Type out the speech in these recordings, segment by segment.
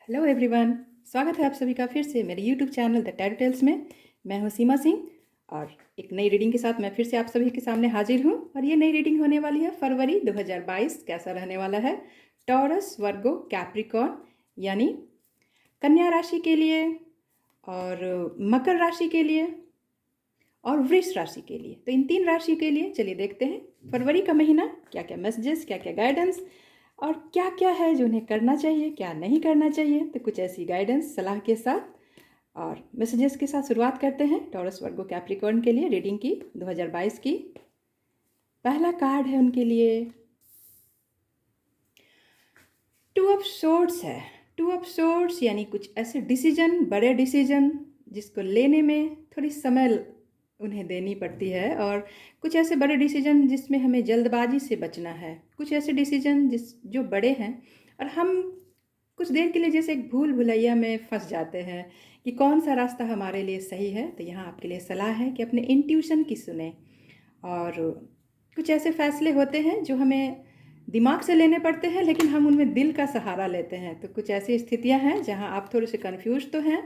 Hello everyone. स्वागत है आप सभी का फिर से मेरे YouTube channel the tarot tales में। मैं हूं सीमा सिंह और एक नई रीडिंग के साथ मैं फिर से आप सभी के सामने हाजिर हूं। और ये नई रीडिंग होने वाली है फरवरी 2022। कैसा रहने वाला है टॉरस, वर्गो, कैप्रिकॉर्न यानी कन्या राशि के लिए, और मकर राशि के लिए और वृष राशि के लिए। तो इन तीन राशि के लिए चलिए देखते हैं फरवरी का महीना क्या क्या मैसेजेस, क्या क्या गाइडेंस और क्या क्या है जो उन्हें करना चाहिए, क्या नहीं करना चाहिए। तो कुछ ऐसी गाइडेंस सलाह के साथ और मैसेजेस के साथ शुरुआत करते हैं टॉरस, वर्गो, कैप्रिकॉर्न के लिए रीडिंग की 2022 की। पहला कार्ड है उनके लिए टू ऑफ सोर्ड्स है। टू ऑफ सोर्ड्स यानी कुछ ऐसे डिसीजन, बड़े डिसीजन जिसको लेने में थोड़ी समय उन्हें देनी पड़ती है, और कुछ ऐसे बड़े डिसीजन जिसमें हमें जल्दबाजी से बचना है। कुछ ऐसे डिसीजन जो बड़े हैं और हम कुछ देर के लिए जैसे एक भूल भुलैया में फंस जाते हैं कि कौन सा रास्ता हमारे लिए सही है। तो यहाँ आपके लिए सलाह है कि अपने इंट्यूशन की सुने। और कुछ ऐसे फैसले होते हैं जो हमें दिमाग से लेने पड़ते हैं लेकिन हम उनमें दिल का सहारा लेते हैं। तो कुछ ऐसी स्थितियां हैं जहां आप थोड़े से कंफ्यूज तो हैं,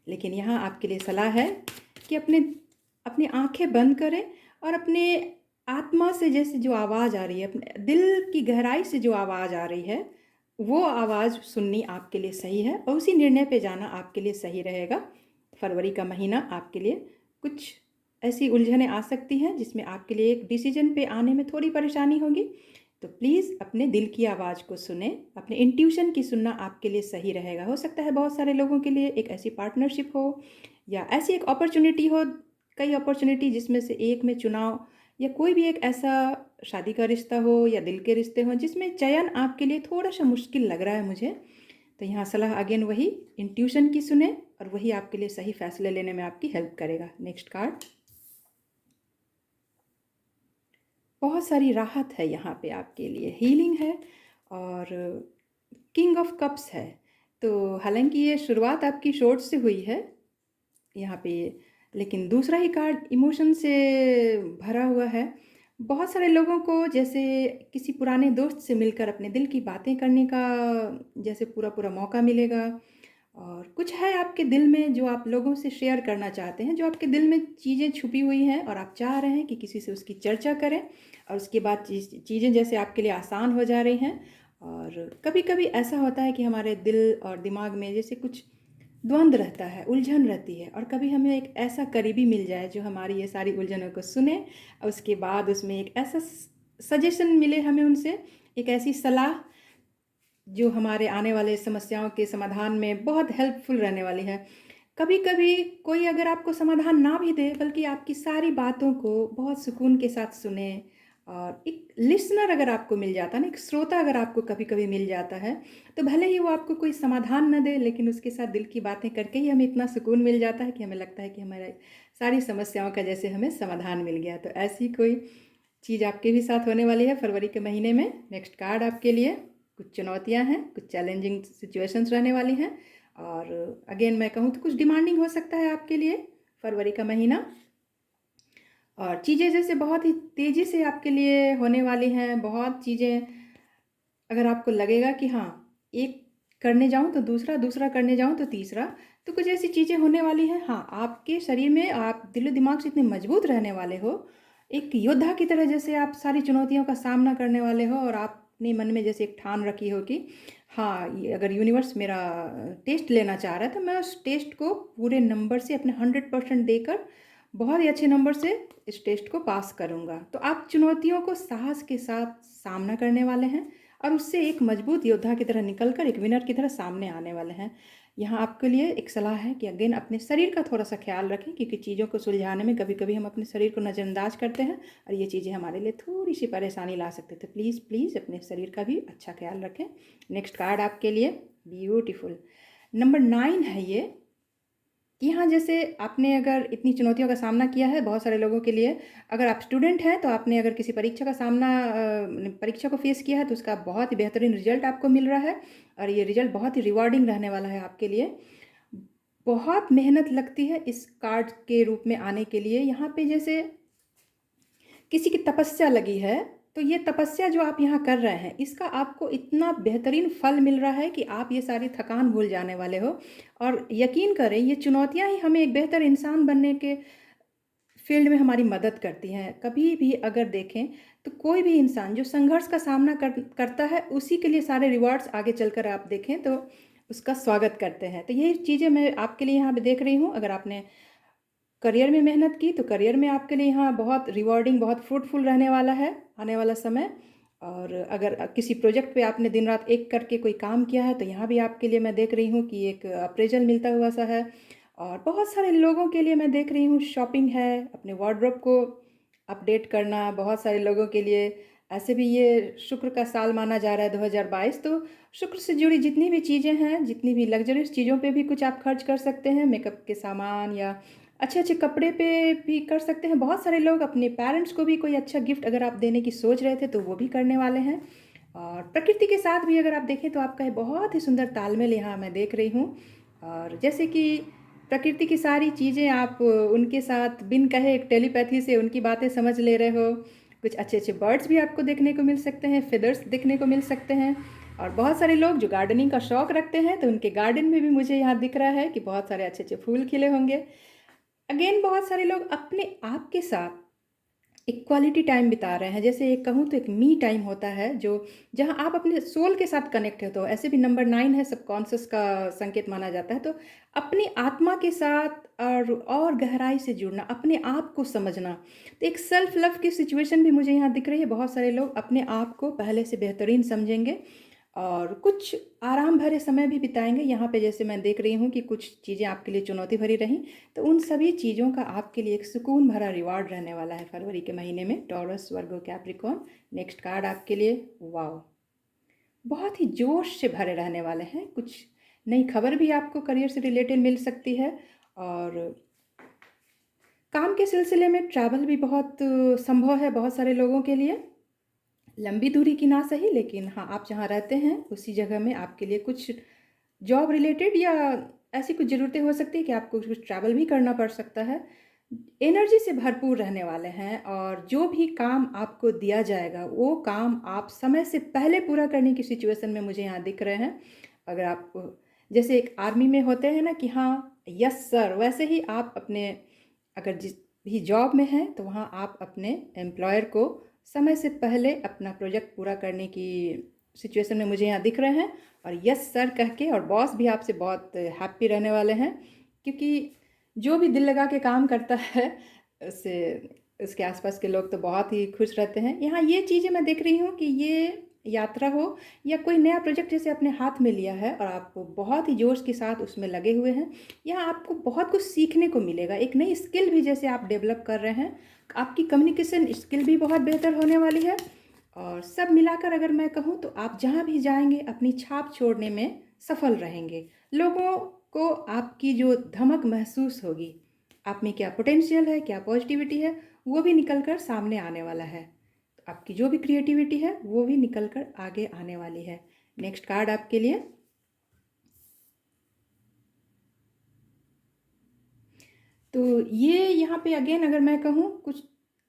लेकिन यहाँ आपके लिए सलाह है कि अपनी आंखें बंद करें और अपने आत्मा से जैसे जो आवाज़ आ रही है, अपने दिल की गहराई से जो आवाज़ आ रही है, वो आवाज़ सुननी आपके लिए सही है और उसी निर्णय पे जाना आपके लिए सही रहेगा। फरवरी का महीना आपके लिए कुछ ऐसी उलझनें आ सकती हैं जिसमें आपके लिए एक डिसीजन पे आने में थोड़ी परेशानी होगी। तो प्लीज़ अपने दिल की आवाज़ को सुने, अपने इंट्यूशन की सुनना आपके लिए सही रहेगा। हो सकता है बहुत सारे लोगों के लिए एक ऐसी पार्टनरशिप हो या ऐसी एक अपॉर्चुनिटी हो, कई अपॉर्चुनिटी जिसमें से एक में चुनाव, या कोई भी एक ऐसा शादी का रिश्ता हो या दिल के रिश्ते हों जिसमें चयन आपके लिए थोड़ा सा मुश्किल लग रहा है मुझे। तो यहाँ सलाह अगेन वही इंट्यूशन की सुने और वही आपके लिए सही फैसले लेने में आपकी हेल्प करेगा। नेक्स्ट कार्ड, बहुत सारी राहत है यहाँ पे आपके लिए, हीलिंग है और किंग ऑफ कप्स है। तो हालांकि ये शुरुआत आपकी शॉर्ट से हुई है यहाँ पे, लेकिन दूसरा ही कार्ड इमोशन से भरा हुआ है। बहुत सारे लोगों को जैसे किसी पुराने दोस्त से मिलकर अपने दिल की बातें करने का जैसे पूरा पूरा मौका मिलेगा, और कुछ है आपके दिल में जो आप लोगों से शेयर करना चाहते हैं, जो आपके दिल में चीज़ें छुपी हुई हैं और आप चाह रहे हैं कि किसी से उसकी चर्चा करें, और उसके बाद चीज़ें जैसे आपके लिए आसान हो जा रही हैं। और कभी कभी ऐसा होता है कि हमारे दिल और दिमाग में जैसे कुछ द्वंद्व रहता है, उलझन रहती है, और कभी हमें एक ऐसा करीबी मिल जाए जो हमारी ये सारी उलझनों को सुने और उसके बाद उसमें एक ऐसा सजेशन मिले हमें उनसे, एक ऐसी सलाह जो हमारे आने वाले समस्याओं के समाधान में बहुत हेल्पफुल रहने वाली है। कभी कभी कोई अगर आपको समाधान ना भी दे बल्कि आपकी सारी बातों को बहुत सुकून के साथ सुने, और एक लिसनर अगर आपको मिल जाता है ना, एक श्रोता अगर आपको कभी कभी मिल जाता है, तो भले ही वो आपको कोई समाधान न दे लेकिन उसके साथ दिल की बातें करके ही हमें इतना सुकून मिल जाता है कि हमें लगता है कि हमारे सारी समस्याओं का जैसे हमें समाधान मिल गया। तो ऐसी कोई चीज़ आपके भी साथ होने वाली है फरवरी के महीने में। नेक्स्ट कार्ड आपके लिए कुछ चुनौतियां हैं, कुछ चैलेंजिंग सिचुएशंस रहने वाली हैं, और अगेन मैं कहूँ तो कुछ डिमांडिंग हो सकता है आपके लिए फरवरी का महीना, और चीज़ें जैसे बहुत ही तेज़ी से आपके लिए होने वाली हैं। बहुत चीज़ें अगर आपको लगेगा कि हाँ, एक करने जाऊँ तो दूसरा, दूसरा करने जाऊँ तो तीसरा, तो कुछ ऐसी चीज़ें होने वाली हैं। हाँ, आपके शरीर में आप दिलो दिमाग से इतने मजबूत रहने वाले हो, एक योद्धा की तरह जैसे आप सारी चुनौतियों का सामना करने वाले हो, और आपने मन में जैसे एक ठान रखी हो कि हाँ, ये अगर यूनिवर्स मेरा टेस्ट लेना चाह रहा है तो मैं उस टेस्ट को पूरे नंबर से अपने 100% देकर बहुत ही अच्छे नंबर से इस टेस्ट को पास करूँगा। तो आप चुनौतियों को साहस के साथ सामना करने वाले हैं और उससे एक मजबूत योद्धा की तरह निकलकर एक विनर की तरह सामने आने वाले हैं। यहाँ आपके लिए एक सलाह है कि अगेन अपने शरीर का थोड़ा सा ख्याल रखें, क्योंकि चीज़ों को सुलझाने में कभी कभी हम अपने शरीर को नज़रअंदाज करते हैं और ये चीज़ें हमारे लिए थोड़ी सी परेशानी ला सकते हैं। तो प्लीज़ प्लीज़ अपने शरीर का भी अच्छा ख्याल रखें। नेक्स्ट कार्ड आपके लिए ब्यूटीफुल नंबर 9 है ये, कि हाँ, जैसे आपने अगर इतनी चुनौतियों का सामना किया है, बहुत सारे लोगों के लिए अगर आप स्टूडेंट हैं तो आपने अगर किसी परीक्षा का सामना परीक्षा को फेस किया है तो उसका बहुत ही बेहतरीन रिजल्ट आपको मिल रहा है, और ये रिजल्ट बहुत ही रिवॉर्डिंग रहने वाला है आपके लिए। बहुत मेहनत लगती है इस कार्ड के रूप में आने के लिए। यहाँ पे जैसे किसी की तपस्या लगी है, तो ये तपस्या जो आप यहाँ कर रहे हैं, इसका आपको इतना बेहतरीन फल मिल रहा है कि आप ये सारी थकान भूल जाने वाले हो। और यकीन करें, ये चुनौतियाँ ही हमें एक बेहतर इंसान बनने के फ़ील्ड में हमारी मदद करती हैं। कभी भी अगर देखें, तो कोई भी इंसान जो संघर्ष का सामना करता है, उसी के लिए सारे रिवॉर्ड्स आगे चलकर आप देखें तो उसका स्वागत करते हैं। तो यही चीज़ें मैं आपके लिए यहाँ पे देख रही हूँ। अगर आपने करियर में मेहनत की, तो करियर में आपके लिए यहाँ बहुत रिवॉर्डिंग, बहुत फ्रूटफुल रहने वाला है आने वाला समय। और अगर किसी प्रोजेक्ट पे आपने दिन रात एक करके कोई काम किया है, तो यहाँ भी आपके लिए मैं देख रही हूँ कि एक अप्रेज़ल मिलता हुआ सा है। और बहुत सारे लोगों के लिए मैं देख रही हूँ शॉपिंग है, अपने वार्डरोब को अपडेट करना। बहुत सारे लोगों के लिए ऐसे भी ये शुक्र का साल माना जा रहा है 2022, तो शुक्र से जुड़ी जितनी भी चीज़ें हैं, जितनी भी लग्ज़रियस चीज़ों पे भी कुछ आप खर्च कर सकते हैं। मेकअप के सामान या अच्छे-अच्छे कपड़े पे भी कर सकते हैं। बहुत सारे लोग अपने पेरेंट्स को भी कोई अच्छा गिफ्ट अगर आप देने की सोच रहे थे, तो वो भी करने वाले हैं। और प्रकृति के साथ भी अगर आप देखें, तो आपका ये बहुत ही सुंदर तालमेल यहाँ मैं देख रही हूँ। और जैसे कि प्रकृति की सारी चीज़ें आप उनके साथ बिन कहे एक टेलीपैथी से उनकी बातें समझ ले रहे हो। कुछ अच्छे-अच्छे बर्ड्स भी आपको देखने को मिल सकते हैं, फेदर्स देखने को मिल सकते हैं। और बहुत सारे लोग जो गार्डनिंग का शौक रखते हैं, तो उनके गार्डन में भी मुझे यहाँ दिख रहा है कि बहुत सारे अच्छे-अच्छे फूल खिले होंगे। अगेन बहुत सारे लोग अपने आप के साथ एक क्वालिटी टाइम बिता रहे हैं। जैसे एक कहूँ तो एक मी टाइम होता है, जो जहाँ आप अपने सोल के साथ कनेक्ट होते हो। ऐसे भी नंबर 9 है, सबकॉन्शियस का संकेत माना जाता है। तो अपनी आत्मा के साथ और गहराई से जुड़ना, अपने आप को समझना। तो एक सेल्फ लव की सिचुएशन भी मुझे यहाँ दिख रही है। बहुत सारे लोग अपने आप को पहले से बेहतरीन समझेंगे और कुछ आराम भरे समय भी बिताएँगे। यहाँ पे जैसे मैं देख रही हूँ कि कुछ चीज़ें आपके लिए चुनौती भरी रहीं, तो उन सभी चीज़ों का आपके लिए एक सुकून भरा रिवॉर्ड रहने वाला है फरवरी के महीने में। टॉरस, वर्गो, कैप्रिकॉर्न। नेक्स्ट कार्ड आपके लिए, वॉव! बहुत ही जोश से भरे रहने वाले हैं। कुछ नई खबर भी आपको करियर से रिलेटेड मिल सकती है। और काम के सिलसिले में ट्रैवल भी बहुत संभव है बहुत सारे लोगों के लिए। लंबी दूरी की ना सही, लेकिन हाँ, आप जहाँ रहते हैं उसी जगह में आपके लिए कुछ जॉब रिलेटेड या ऐसी कुछ ज़रूरतें हो सकती है कि आपको कुछ ट्रैवल भी करना पड़ सकता है। एनर्जी से भरपूर रहने वाले हैं और जो भी काम आपको दिया जाएगा, वो काम आप समय से पहले पूरा करने की सिचुएशन में मुझे यहाँ दिख रहे हैं। अगर आप जैसे एक आर्मी में होते हैं ना कि हाँ, यस सर, वैसे ही आप अपने अगर जिस भी जॉब में हैं, तो वहाँ आप अपने एम्प्लॉयर को समय से पहले अपना प्रोजेक्ट पूरा करने की सिचुएशन में मुझे यहाँ दिख रहे हैं। और यस सर कह के, और बॉस भी आपसे बहुत हैप्पी रहने वाले हैं, क्योंकि जो भी दिल लगा के काम करता है, उससे उसके आसपास के लोग तो बहुत ही खुश रहते हैं। यहाँ ये चीज़ें मैं देख रही हूँ कि ये यात्रा हो या कोई नया प्रोजेक्ट जैसे अपने हाथ में लिया है और आप बहुत ही जोश के साथ उसमें लगे हुए हैं, यहाँ आपको बहुत कुछ सीखने को मिलेगा। एक नई स्किल भी जैसे आप डेवलप कर रहे हैं, आपकी कम्युनिकेशन स्किल भी बहुत बेहतर होने वाली है। और सब मिलाकर अगर मैं कहूँ, तो आप जहाँ भी जाएंगे अपनी छाप छोड़ने में सफल रहेंगे। लोगों को आपकी जो धमक महसूस होगी, आप में क्या पोटेंशियल है, क्या पॉजिटिविटी है, वो भी निकल कर सामने आने वाला है। तो आपकी जो भी क्रिएटिविटी है, वो भी निकल कर आगे आने वाली है। नेक्स्ट कार्ड आपके लिए, तो ये यहाँ पे अगेन अगर मैं कहूँ, कुछ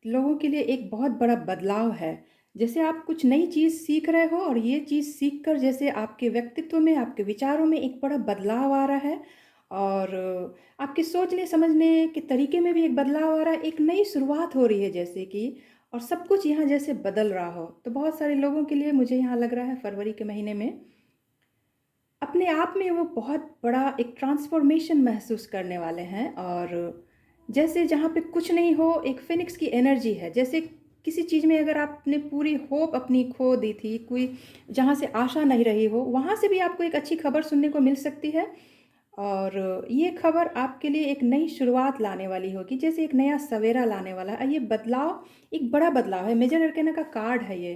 लोगों के लिए एक बहुत बड़ा बदलाव है। जैसे आप कुछ नई चीज़ सीख रहे हो और ये चीज़ सीख कर जैसे आपके व्यक्तित्व में, आपके विचारों में एक बड़ा बदलाव आ रहा है। और आपके सोचने समझने के तरीके में भी एक बदलाव आ रहा है। एक नई शुरुआत हो रही है जैसे कि, और सब कुछ यहाँ जैसे बदल रहा हो। तो बहुत सारे लोगों के लिए मुझे यहाँ लग रहा है फरवरी के महीने में अपने आप में वो बहुत बड़ा एक ट्रांसफॉर्मेशन महसूस करने वाले हैं। और जैसे जहाँ पे कुछ नहीं हो, एक फिनिक्स की एनर्जी है। जैसे किसी चीज़ में अगर आपने पूरी होप अपनी खो दी थी, कोई जहाँ से आशा नहीं रही हो, वहाँ से भी आपको एक अच्छी खबर सुनने को मिल सकती है। और ये खबर आपके लिए एक नई शुरुआत लाने वाली होगी, जैसे एक नया सवेरा लाने वाला है। ये बदलाव एक बड़ा बदलाव है, मेजर अरकाना का कार्ड है ये।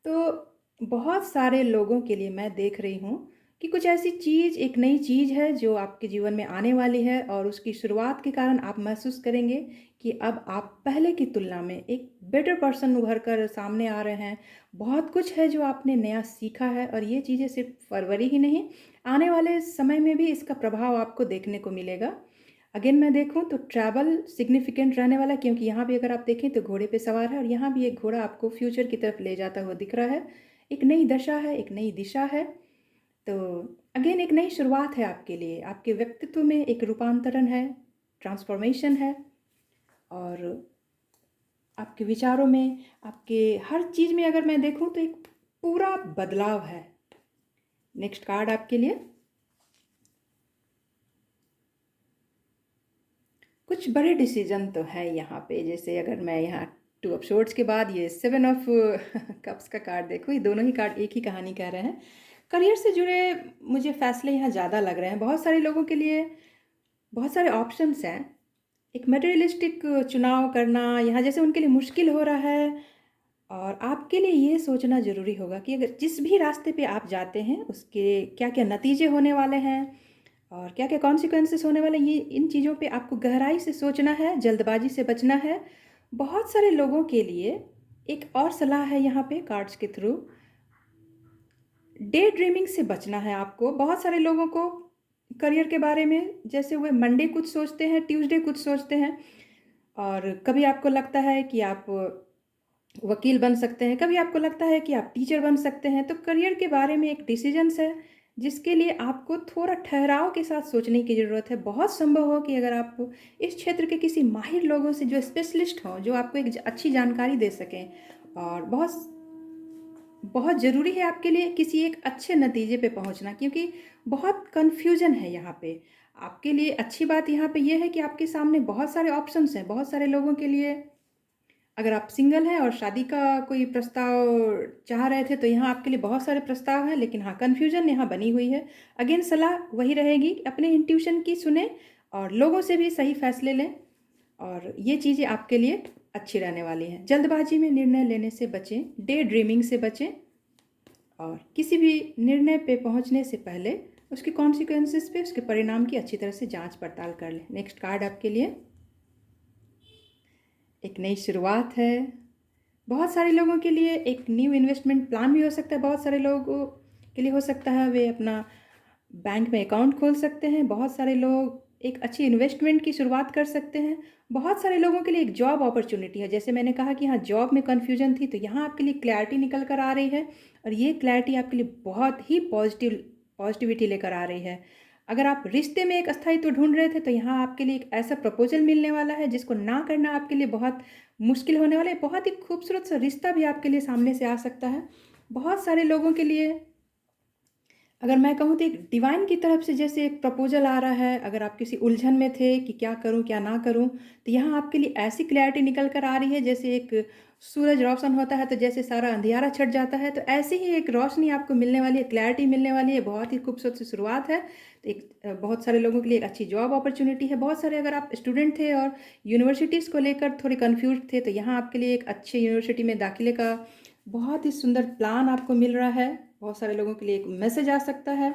तो बहुत सारे लोगों के लिए मैं देख रही हूँ कि कुछ ऐसी चीज़, एक नई चीज़ है जो आपके जीवन में आने वाली है, और उसकी शुरुआत के कारण आप महसूस करेंगे कि अब आप पहले की तुलना में एक बेटर पर्सन उभर कर सामने आ रहे हैं। बहुत कुछ है जो आपने नया सीखा है, और ये चीज़ें सिर्फ फरवरी ही नहीं, आने वाले समय में भी इसका प्रभाव आपको देखने को मिलेगा। अगेन मैं देखूँ तो ट्रैवल सिग्निफिकेंट रहने वाला है, क्योंकि यहाँ भी अगर आप देखें तो घोड़े पे सवार है और यहाँ भी एक घोड़ा आपको फ्यूचर की तरफ ले जाता हुआ दिख रहा है। एक नई दशा है, एक नई दिशा है। तो अगेन एक नई शुरुआत है आपके लिए, आपके व्यक्तित्व में एक रूपांतरण है, ट्रांसफॉर्मेशन है, और आपके विचारों में, आपके हर चीज़ में अगर मैं देखूँ तो एक पूरा बदलाव है। नेक्स्ट कार्ड आपके लिए कुछ बड़े डिसीजन तो है यहाँ पे। जैसे अगर मैं यहाँ 2 ऑफ सोर्ड्स के बाद ये 7 ऑफ कप्स का कार्ड देखूँ, ये दोनों ही कार्ड एक ही कहानी कह रहे हैं। करियर से जुड़े मुझे फैसले यहाँ ज़्यादा लग रहे हैं। बहुत सारे लोगों के लिए बहुत सारे ऑप्शंस हैं। एक मटेरियलिस्टिक चुनाव करना यहाँ जैसे उनके लिए मुश्किल हो रहा है, और आपके लिए ये सोचना ज़रूरी होगा कि अगर जिस भी रास्ते पे आप जाते हैं उसके क्या क्या नतीजे होने वाले हैं और क्या क्या कॉन्सिक्वेंसेस होने वाले हैं, ये इन चीज़ों पे आपको गहराई से सोचना है, जल्दबाजी से बचना है। बहुत सारे लोगों के लिए एक और सलाह है यहाँ पे कार्ड्स के थ्रू, डे ड्रीमिंग से बचना है आपको। बहुत सारे लोगों को करियर के बारे में जैसे वे मंडे कुछ सोचते हैं, ट्यूसडे कुछ सोचते हैं, और कभी आपको लगता है कि आप वकील बन सकते हैं, कभी आपको लगता है कि आप टीचर बन सकते हैं। तो करियर के बारे में एक डिसीजंस है जिसके लिए आपको थोड़ा ठहराव के साथ सोचने की ज़रूरत है। बहुत संभव हो कि अगर आप इस क्षेत्र के किसी माहिर लोगों से जो स्पेशलिस्ट हों, जो आपको एक अच्छी जानकारी दे सकें, और बहुत बहुत ज़रूरी है आपके लिए किसी एक अच्छे नतीजे पे पहुंचना, क्योंकि बहुत कन्फ्यूजन है यहाँ पे। आपके लिए अच्छी बात यहाँ पे ये है कि आपके सामने बहुत सारे ऑप्शंस हैं। बहुत सारे लोगों के लिए अगर आप सिंगल हैं और शादी का कोई प्रस्ताव चाह रहे थे तो यहाँ आपके लिए बहुत सारे प्रस्ताव हैं, लेकिन हाँ कन्फ्यूजन यहाँ बनी हुई है। अगेन सलाह वही रहेगी कि अपने इंट्यूशन की सुने और लोगों से भी सही फैसले लें, और ये चीज़ें आपके लिए अच्छी रहने वाली हैं। जल्दबाजी में निर्णय लेने से बचें, डे ड्रीमिंग से बचें, और किसी भी निर्णय पे पहुंचने से पहले उसके कॉन्सिक्वेंसेस पे, उसके परिणाम की अच्छी तरह से जांच पड़ताल कर लें। नेक्स्ट कार्ड आपके लिए एक नई शुरुआत है। बहुत सारे लोगों के लिए एक न्यू इन्वेस्टमेंट प्लान भी हो सकता है। बहुत सारे लोगों के लिए हो सकता है वे अपना बैंक में अकाउंट खोल सकते हैं। बहुत सारे लोग एक अच्छी इन्वेस्टमेंट की शुरुआत कर सकते हैं। बहुत सारे लोगों के लिए एक जॉब अपॉर्चुनिटी है। जैसे मैंने कहा कि हाँ जॉब में कन्फ्यूजन थी, तो यहाँ आपके लिए क्लैरिटी निकल कर आ रही है, और ये क्लैरिटी आपके लिए बहुत ही पॉजिटिविटी लेकर आ रही है। अगर आप रिश्ते में एक स्थायित्व ढूंढ रहे थे तो यहाँ आपके लिए एक ऐसा प्रपोजल मिलने वाला है जिसको ना करना आपके लिए बहुत मुश्किल होने वाला है। बहुत ही खूबसूरत सा रिश्ता भी आपके लिए सामने से आ सकता है। बहुत सारे लोगों के लिए अगर मैं कहूँ तो एक डिवाइन की तरफ से जैसे एक प्रपोजल आ रहा है। अगर आप किसी उलझन में थे कि क्या करूँ क्या ना करूँ, तो यहाँ आपके लिए ऐसी क्लैरिटी निकल कर आ रही है। जैसे एक सूरज रोशन होता है तो जैसे सारा अंधियारा छट जाता है, तो ऐसे ही एक रोशनी आपको मिलने वाली है, क्लैरिटी मिलने वाली है। बहुत ही खूबसूरत सी शुरुआत है। तो एक बहुत सारे लोगों के लिए एक अच्छी जॉब अपॉर्चुनिटी है। बहुत सारे अगर आप स्टूडेंट थे और यूनिवर्सिटीज़ को लेकर थोड़े कन्फ्यूज थे, तो यहाँ आपके लिए एक अच्छे यूनिवर्सिटी में दाखिले का बहुत ही सुंदर प्लान आपको मिल रहा है। बहुत सारे लोगों के लिए एक मैसेज आ सकता है,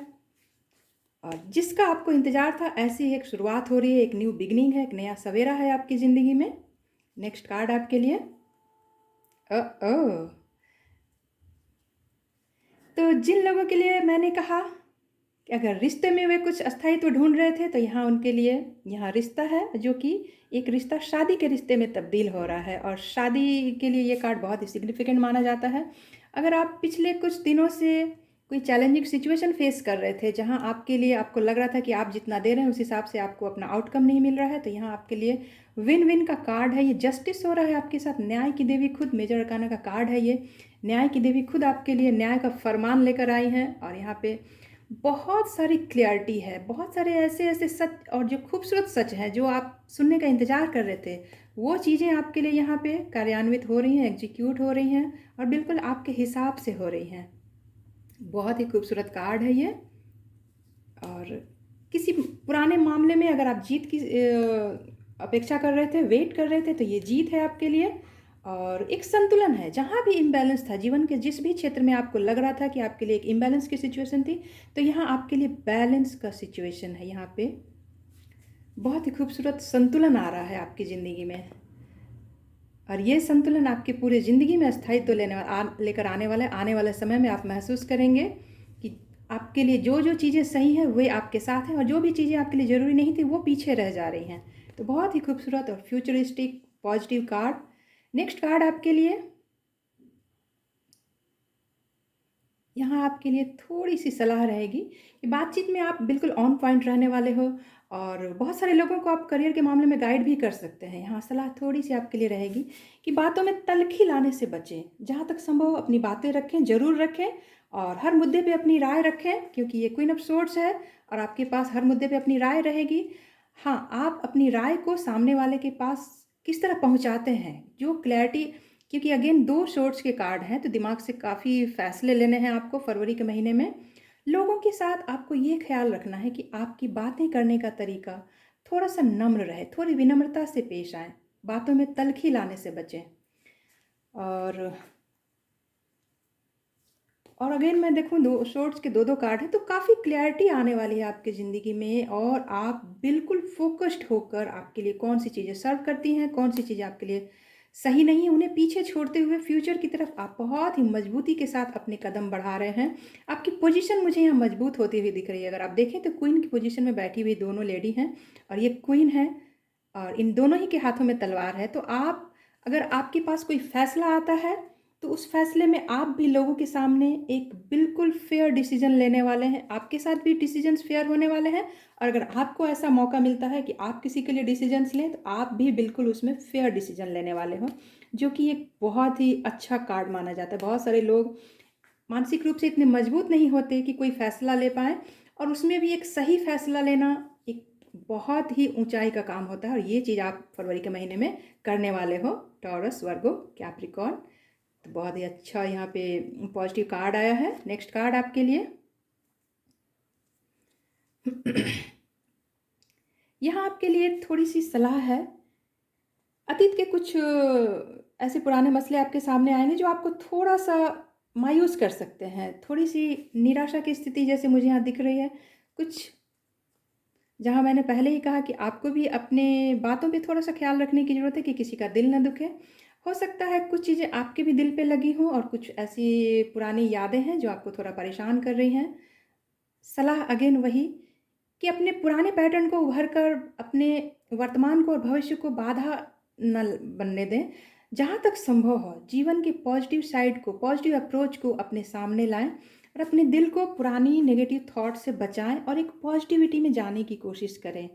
और जिसका आपको इंतज़ार था ऐसी एक शुरुआत हो रही है, एक न्यू बिगनिंग है, एक नया सवेरा है आपकी ज़िंदगी में। नेक्स्ट कार्ड आपके लिए ओ तो जिन लोगों के लिए मैंने कहा कि अगर रिश्ते में वे कुछ अस्थायित्व ढूंढ रहे थे, तो यहाँ उनके लिए यहाँ रिश्ता है जो कि एक रिश्ता शादी के रिश्ते में तब्दील हो रहा है, और शादी के लिए ये कार्ड बहुत ही सिग्निफिकेंट माना जाता है। अगर आप पिछले कुछ दिनों से कोई चैलेंजिंग सिचुएशन फेस कर रहे थे जहाँ आपके लिए आपको लग रहा था कि आप जितना दे रहे हैं उस हिसाब से आपको अपना आउटकम नहीं मिल रहा है, तो यहाँ आपके लिए विन विन का कार्ड है। ये जस्टिस हो रहा है आपके साथ। न्याय की देवी खुद, मेजर अरकाना का कार्ड है ये। न्याय की देवी खुद आपके लिए न्याय का फरमान लेकर आई हैं, और यहाँ पे बहुत सारी क्लैरिटी है। बहुत सारे ऐसे ऐसे सच और जो खूबसूरत सच हैं जो आप सुनने का इंतज़ार कर रहे थे, वो चीज़ें आपके लिए यहाँ पे कार्यान्वित हो रही हैं, एग्जीक्यूट हो रही हैं, और बिल्कुल आपके हिसाब से हो रही हैं। बहुत ही खूबसूरत कार्ड है ये। और किसी पुराने मामले में अगर आप जीत की अपेक्षा कर रहे थे, वेट कर रहे थे, तो ये जीत है आपके लिए। और एक संतुलन है। जहाँ भी इम्बैलेंस था जीवन के, जिस भी क्षेत्र में आपको लग रहा था कि आपके लिए एक इम्बैलेंस की सिचुएशन थी, तो यहाँ आपके लिए बैलेंस का सिचुएशन है। यहाँ पे बहुत ही खूबसूरत संतुलन आ रहा है आपकी ज़िंदगी में, और ये संतुलन आपकी पूरी ज़िंदगी में स्थायित्व लेकर आने वाला है। आने वाले समय में आप महसूस करेंगे कि आपके लिए जो चीज़ें सही हैं वे आपके साथ हैं, और जो भी चीज़ें आपके लिए ज़रूरी नहीं थी वो पीछे रह जा रही हैं। तो बहुत ही खूबसूरत और futuristic positive card. Next card आपके लिए, यहाँ आपके लिए थोड़ी-सी सलाह रहेगी कि बातचीत में आप बिल्कुल ऑन पॉइंट रहने वाले हो, और बहुत सारे लोगों को आप करियर के मामले में गाइड भी कर सकते हैं। यहाँ सलाह थोड़ी-सी आपके लिए रहेगी कि बातों में तल्ख़ी लाने से बचें। जहाँ तक संभव अपनी बातें रखें, ज़रूर रखें, और हर मुद्दे पे अपनी राय रखें, क्योंकि ये क्वीन ऑफ सोर्ड्स है और आपके पास हर मुद्दे पे अपनी राय रहेगी। हाँ, आप अपनी राय को सामने वाले के पास किस तरह पहुँचाते हैं, जो क्लैरिटी, क्योंकि अगेन 2 सोर्स के कार्ड हैं, तो दिमाग से काफ़ी फ़ैसले लेने हैं आपको फरवरी के महीने में। लोगों के साथ आपको ये ख़्याल रखना है कि आपकी बातें करने का तरीका थोड़ा-सा नम्र रहे, थोड़ी विनम्रता से पेश आएँ, बातों में तल्ख़ी लाने से बचें। और अगेन मैं देखूँ 2 सोर्ड्स के 2-2 कार्ड हैं, तो काफ़ी क्लैरिटी आने वाली है आपकी ज़िंदगी में, और आप बिल्कुल फ़ोकस्ड होकर आपके लिए कौन-सी चीज़ें सर्व करती हैं, कौन-सी चीज़ें आपके लिए सही नहीं है, उन्हें पीछे छोड़ते हुए फ्यूचर की तरफ आप बहुत ही मज़बूती के साथ अपने कदम बढ़ा रहे हैं। आपकी पोज़ीशन मुझे यहाँ मज़बूत होती हुई दिख रही है। अगर आप देखें तो क्वीन की पोज़ीशन में बैठी हुई दोनों लेडी हैं, और ये क्वीन है, और इन दोनों ही के हाथों में तलवार है। तो आप, अगर आपके पास कोई फ़ैसला आता है, तो उस फ़ैसले में आप भी लोगों के सामने एक बिल्कुल फ़ेयर डिसीज़न लेने वाले हैं। आपके साथ भी डिसीज़न्स फ़ेयर होने वाले हैं, और अगर आपको ऐसा मौका मिलता है कि आप किसी के लिए डिसीज़न्स लें, तो आप भी बिल्कुल उसमें फ़ेयर डिसीज़न लेने वाले हो, जो कि एक बहुत ही अच्छा कार्ड माना जाता है। बहुत सारे लोग मानसिक रूप से इतने मजबूत नहीं होते कि कोई फ़ैसला ले पाएँ, और उसमें भी एक सही फ़ैसला लेना एक बहुत ही ऊँचाई का काम होता है, और ये चीज़ आप फरवरी के महीने में करने वाले हो, टॉरस, वर्गो, कैप्रिकॉर्न। तो बहुत ही अच्छा यहाँ पे पॉजिटिव कार्ड आया है। नेक्स्ट कार्ड आपके लिए यहाँ आपके लिए थोड़ी-सी सलाह है। अतीत के कुछ ऐसे पुराने मसले आपके सामने आएँगे जो आपको थोड़ा-सा मायूस कर सकते हैं। थोड़ी-सी निराशा की स्थिति जैसे मुझे यहाँ दिख रही है। कुछ, जहाँ मैंने पहले ही कहा कि आपको भी अपने बातों पे थोड़ा-सा ख़्याल रखने की ज़रूरत है कि किसी का दिल ना दुखे। हो सकता है कुछ चीज़ें आपके भी दिल पे लगी हों, और कुछ ऐसी पुरानी यादें हैं जो आपको थोड़ा परेशान कर रही हैं। सलाह अगेन वही, कि अपने पुराने पैटर्न को उभर कर अपने वर्तमान को और भविष्य को बाधा न बनने दें। जहाँ तक संभव हो जीवन की पॉजिटिव साइड को, पॉजिटिव अप्रोच को अपने सामने लाएं, और अपने दिल को पुरानी नेगेटिव थॉट से बचाएं, और एक पॉजिटिविटी में जाने की कोशिश करें।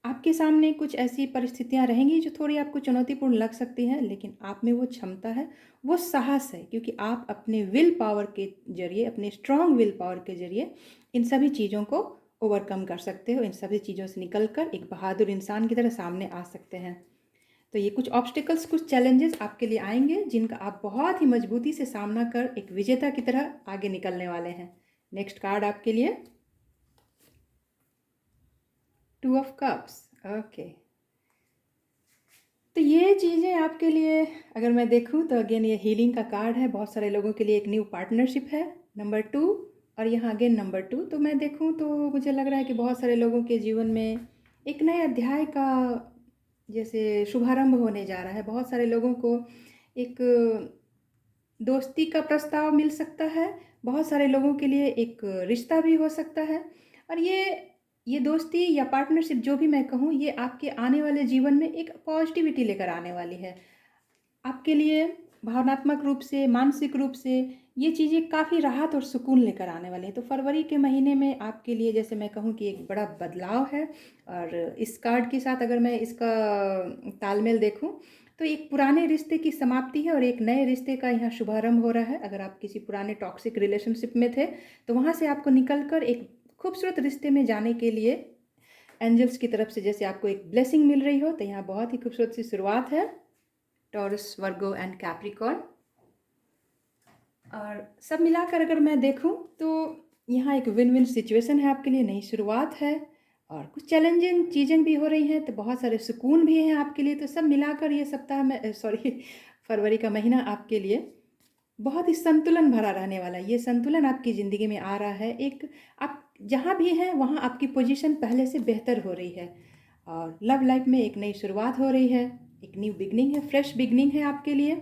आपके सामने कुछ ऐसी परिस्थितियाँ रहेंगी जो थोड़ी आपको चुनौतीपूर्ण लग सकती हैं, लेकिन आप में वो क्षमता है, वो साहस है, क्योंकि आप अपने विल पावर के ज़रिए, अपने स्ट्रॉन्ग विल पावर के ज़रिए इन सभी चीज़ों को ओवरकम कर सकते हो। इन सभी चीज़ों से निकल कर एक बहादुर इंसान की तरह सामने आ सकते हैं। तो ये कुछ ऑब्स्टिकल्स, कुछ चैलेंजेस आपके लिए आएँगे, जिनका आप बहुत ही मजबूती से सामना कर एक विजेता की तरह आगे निकलने वाले हैं। नेक्स्ट कार्ड आपके लिए, 2 ऑफ कप्स। ओके। तो ये चीज़ें आपके लिए, अगर मैं देखूँ तो अगेन ये हीलिंग का कार्ड है। बहुत सारे लोगों के लिए एक न्यू पार्टनरशिप है, नंबर 2, और यहाँ अगेन नंबर 2। तो मैं देखूँ तो मुझे लग रहा है कि बहुत सारे लोगों के जीवन में एक नए अध्याय का जैसे शुभारंभ होने जा रहा है। बहुत सारे लोगों को एक दोस्ती का प्रस्ताव मिल सकता है, बहुत सारे लोगों के लिए एक रिश्ता भी हो सकता है, और ये दोस्ती या पार्टनरशिप जो भी मैं कहूँ, ये आपके आने वाले जीवन में एक पॉजिटिविटी लेकर आने वाली है। आपके लिए भावनात्मक रूप से, मानसिक रूप से ये चीज़ें काफ़ी राहत और सुकून लेकर आने वाली हैं। तो फरवरी के महीने में आपके लिए जैसे मैं कहूँ कि एक बड़ा बदलाव है, और इस कार्ड के साथ अगर मैं इसका तालमेल देखूँ, तो एक पुराने रिश्ते की समाप्ति है और एक नए रिश्ते का यहाँ शुभारंभ हो रहा है। अगर आप किसी पुराने टॉक्सिक रिलेशनशिप में थे, तो वहाँ से आपको निकल कर एक खूबसूरत रिश्ते में जाने के लिए एंजल्स की तरफ से जैसे आपको एक ब्लेसिंग मिल रही हो, तो यहाँ बहुत ही खूबसूरत सी शुरुआत है, टॉरस, वर्गो एंड कैप्रिकॉर्न। और सब मिलाकर अगर मैं देखूं तो यहाँ एक विन विन सिचुएशन है आपके लिए, नई शुरुआत है, और कुछ चैलेंजिंग चीज़ें भी हो रही हैं, तो बहुत सारे सुकून भी हैं आपके लिए। तो सब मिलाकर ये सप्ताह में, सॉरी, फरवरी का महीना आपके लिए बहुत ही संतुलन भरा रहने वाला है। ये संतुलन आपकी ज़िंदगी में आ रहा है। एक, आप जहाँ भी हैं वहाँ आपकी पोजीशन पहले से बेहतर हो रही है, और लव लाइफ में एक नई शुरुआत हो रही है, एक न्यू बिगनिंग है, फ्रेश बिगनिंग है आपके लिए।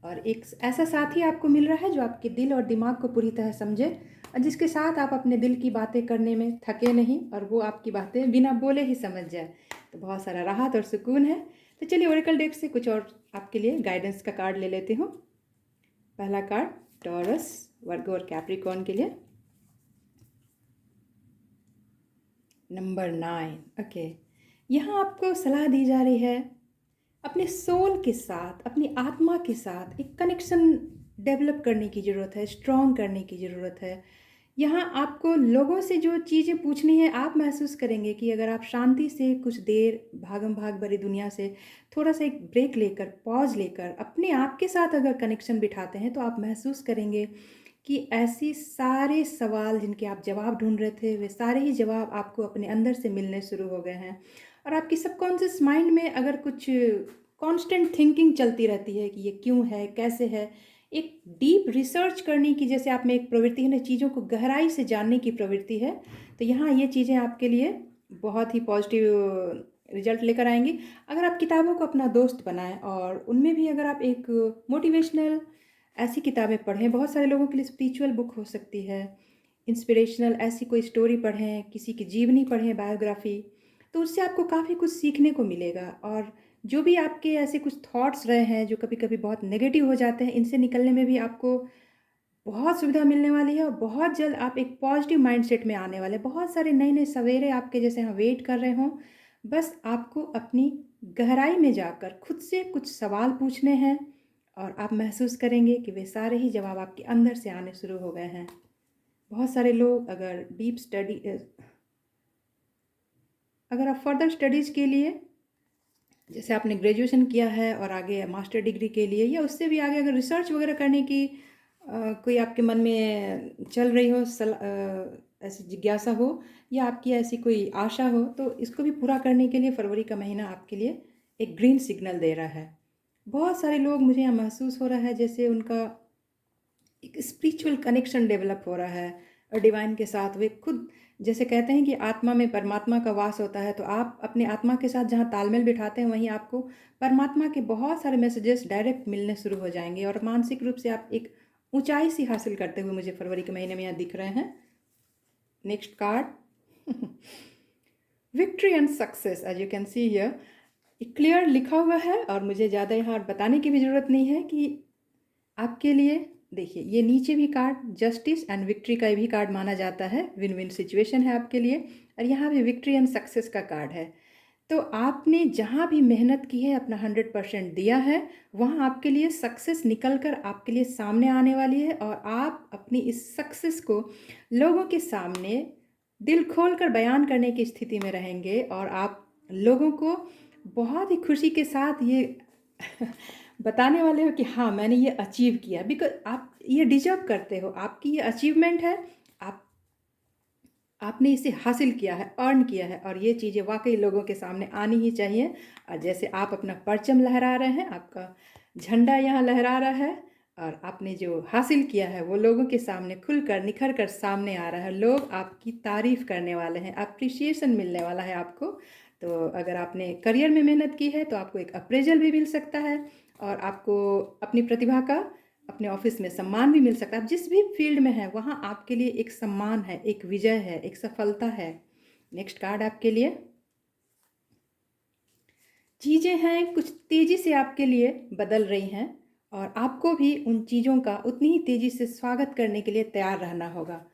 और एक ऐसा साथी आपको मिल रहा है जो आपके दिल और दिमाग को पूरी तरह समझे और जिसके साथ आप अपने दिल की बातें करने में थके नहीं और वो आपकी बातें बिना बोले ही समझ जाए। तो बहुत सारा राहत और सुकून है। तो चलिए ओरेकल डेक से कुछ और आपके लिए गाइडेंस का कार्ड ले लेती हूँ। पहला कार्ड टॉरस, वर्गो और कैप्रिकॉर्न के लिए, नंबर 9। ओके, यहाँ आपको सलाह दी जा रही है अपने सोल के साथ, अपनी आत्मा के साथ एक कनेक्शन डेवलप करने की ज़रूरत है, स्ट्रॉन्ग करने की ज़रूरत है। यहाँ आपको लोगों से जो चीज़ें पूछनी है, आप महसूस करेंगे कि अगर आप शांति से कुछ देर भागम भाग भरी दुनिया से थोड़ा सा एक ब्रेक लेकर, पॉज लेकर अपने आप के साथ अगर कनेक्शन बिठाते हैं, तो आप महसूस करेंगे कि ऐसी सारे सवाल जिनके आप जवाब ढूंढ रहे थे, वे सारे ही जवाब आपको अपने अंदर से मिलने शुरू हो गए हैं। और आपकी सबकॉन्शियस माइंड में अगर कुछ कांस्टेंट थिंकिंग चलती रहती है कि ये क्यों है, कैसे है, एक डीप रिसर्च करने की जैसे आप में एक प्रवृत्ति है ना, चीज़ों को गहराई से जानने की प्रवृत्ति है, तो यहाँ ये चीज़ें आपके लिए बहुत ही पॉजिटिव रिजल्ट लेकर आएंगी। अगर आप किताबों को अपना दोस्त बनाएं और उनमें भी अगर आप एक मोटिवेशनल ऐसी किताबें पढ़ें, बहुत सारे लोगों के लिए स्पिरिचुअल बुक हो सकती है, इंस्पिरेशनल ऐसी कोई स्टोरी पढ़ें, किसी की जीवनी पढ़ें, बायोग्राफी, तो उससे आपको काफ़ी कुछ सीखने को मिलेगा। और जो भी आपके ऐसे कुछ थॉट्स रहे हैं जो कभी कभी बहुत नेगेटिव हो जाते हैं, इनसे निकलने में भी आपको बहुत सुविधा मिलने वाली है और बहुत जल्द आप एक पॉजिटिव माइंडसेट में आने वाले हैं। बहुत सारे नए नए सवेरे आपके जैसे यहाँ वेट कर रहे हों, बस आपको अपनी गहराई में जाकर खुद से कुछ सवाल पूछने हैं और आप महसूस करेंगे कि वे सारे ही जवाब आपके अंदर से आने शुरू हो गए हैं। बहुत सारे लोग अगर आप फर्दर स्टडीज़ के लिए, जैसे आपने ग्रेजुएशन किया है और आगे मास्टर डिग्री के लिए या उससे भी आगे अगर रिसर्च वगैरह करने की कोई आपके मन में चल रही हो, ऐसी जिज्ञासा हो या आपकी ऐसी कोई आशा हो, तो इसको भी पूरा करने के लिए फरवरी का महीना आपके लिए एक ग्रीन सिग्नल दे रहा है। बहुत सारे लोग, मुझे यहाँ महसूस हो रहा है जैसे उनका एक स्पिरिचुअल कनेक्शन डेवलप हो रहा है और डिवाइन के साथ। वे खुद जैसे कहते हैं कि आत्मा में परमात्मा का वास होता है, तो आप अपने आत्मा के साथ जहाँ तालमेल बिठाते हैं, वहीं आपको परमात्मा के बहुत सारे मैसेजेस डायरेक्ट मिलने शुरू हो जाएंगे और मानसिक रूप से आप एक ऊंचाई सी हासिल करते हुए मुझे फरवरी के महीने में यहाँ दिख रहे हैं। Next card victory and success. As you can see here, clear लिखा हुआ है और मुझे ज़्यादा यहाँ बताने की भी ज़रूरत नहीं है कि आपके लिए, देखिए ये नीचे भी कार्ड जस्टिस एंड विक्ट्री का भी कार्ड माना जाता है, विन विन सिचुएशन है आपके लिए, और यहाँ भी विक्ट्री एंड सक्सेस का कार्ड है। तो आपने जहाँ भी मेहनत की है, अपना 100% दिया है, वहाँ आपके लिए सक्सेस निकल कर आपके लिए सामने आने वाली है और आप अपनी इस सक्सेस को लोगों के सामने दिल खोल कर बयान करने की स्थिति में रहेंगे और आप लोगों को बहुत ही खुशी के साथ ये बताने वाले हो कि हाँ मैंने ये अचीव किया, बिकॉज आप ये डिजर्व करते हो, आपकी ये अचीवमेंट है, आप आपने इसे हासिल किया है, अर्न किया है और ये चीज़ें वाकई लोगों के सामने आनी ही चाहिए। और जैसे आप अपना परचम लहरा रहे हैं, आपका झंडा यहाँ लहरा रहा है और आपने जो हासिल किया है वो लोगों के सामने खुलकर निखर कर सामने आ रहा है, लोग आपकी तारीफ़ करने वाले हैं, अप्रिसिएशन मिलने वाला है आपको। तो अगर आपने करियर में मेहनत की है तो आपको एक अप्रेजल भी मिल सकता है और आपको अपनी प्रतिभा का अपने ऑफिस में सम्मान भी मिल सकता है। आप जिस भी फील्ड में हैं वहाँ आपके लिए एक सम्मान है, एक विजय है, एक सफलता है। नेक्स्ट कार्ड आपके लिए, चीज़ें हैं कुछ तेज़ी से आपके लिए बदल रही हैं और आपको भी उन चीज़ों का उतनी ही तेज़ी से स्वागत करने के लिए तैयार रहना होगा।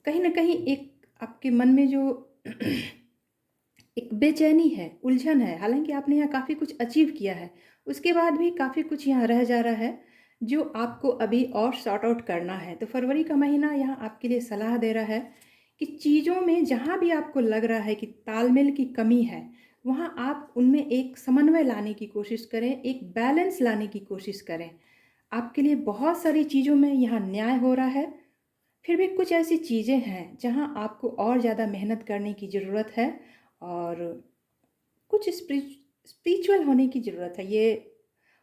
कहीं ना कहीं एक आपके मन में जो एक बेचैनी है, उलझन है, हालांकि आपने यहाँ काफ़ी कुछ अचीव किया है, उसके बाद भी काफ़ी कुछ यहाँ रह जा रहा है जो आपको अभी और सॉर्ट आउट करना है। तो फरवरी का महीना यहाँ आपके लिए सलाह दे रहा है कि चीज़ों में जहाँ भी आपको लग रहा है कि तालमेल की कमी है, वहाँ आप उनमें एक समन्वय लाने की कोशिश करें, एक बैलेंस लाने की कोशिश करें। आपके लिए बहुत सारी चीज़ों में यहाँ न्याय हो रहा है, फिर भी कुछ ऐसी चीज़ें हैं जहाँ आपको और ज़्यादा मेहनत करने की ज़रूरत है और कुछ स्पिरिचुअल होने की ज़रूरत है। ये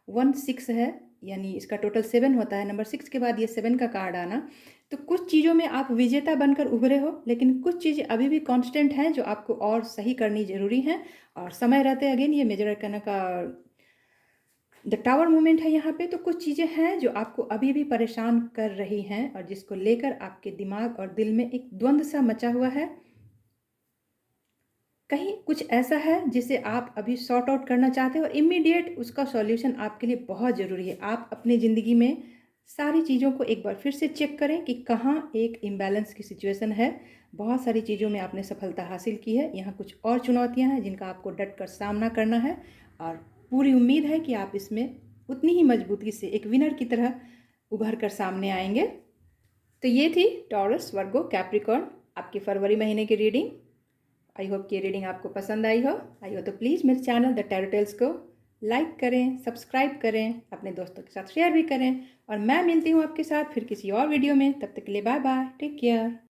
1 6 है, यानी इसका टोटल 7 होता है, नंबर 6 के बाद ये 7 का कार्ड आना। तो कुछ चीज़ों में आप विजेता बनकर उभरे हो, लेकिन कुछ चीज़ें अभी भी कांस्टेंट हैं जो आपको और सही करनी ज़रूरी हैं और समय रहते अगेन ये मेजर करने का द टावर मूवमेंट है यहाँ पे, तो कुछ चीज़ें हैं जो आपको अभी भी परेशान कर रही हैं और जिसको लेकर आपके दिमाग और दिल में एक द्वंद्व सा मचा हुआ है। कहीं कुछ ऐसा है जिसे आप अभी सॉर्ट आउट करना चाहते हो और इमीडिएट उसका सॉल्यूशन आपके लिए बहुत ज़रूरी है। आप अपनी ज़िंदगी में सारी चीज़ों को एक बार फिर से चेक करें कि कहाँ एक इम्बैलेंस की सिचुएशन है। बहुत सारी चीज़ों में आपने सफलता हासिल की है, यहाँ कुछ और चुनौतियाँ हैं जिनका आपको डट कर सामना करना है और पूरी उम्मीद है कि आप इसमें उतनी ही मजबूती से एक विनर की तरह उभर कर सामने आएंगे। तो ये थी टॉरस, वर्गो, कैप्रिकॉर्न आपकी फरवरी महीने की रीडिंग। आई होप कि ये रीडिंग आपको पसंद आई हो तो प्लीज़ मेरे चैनल द टैरो टेल्स को लाइक करें, सब्सक्राइब करें, अपने दोस्तों के साथ शेयर भी करें और मैं मिलती हूँ आपके साथ फिर किसी और वीडियो में। तब तक के लिए बाय बाय, टेक केयर।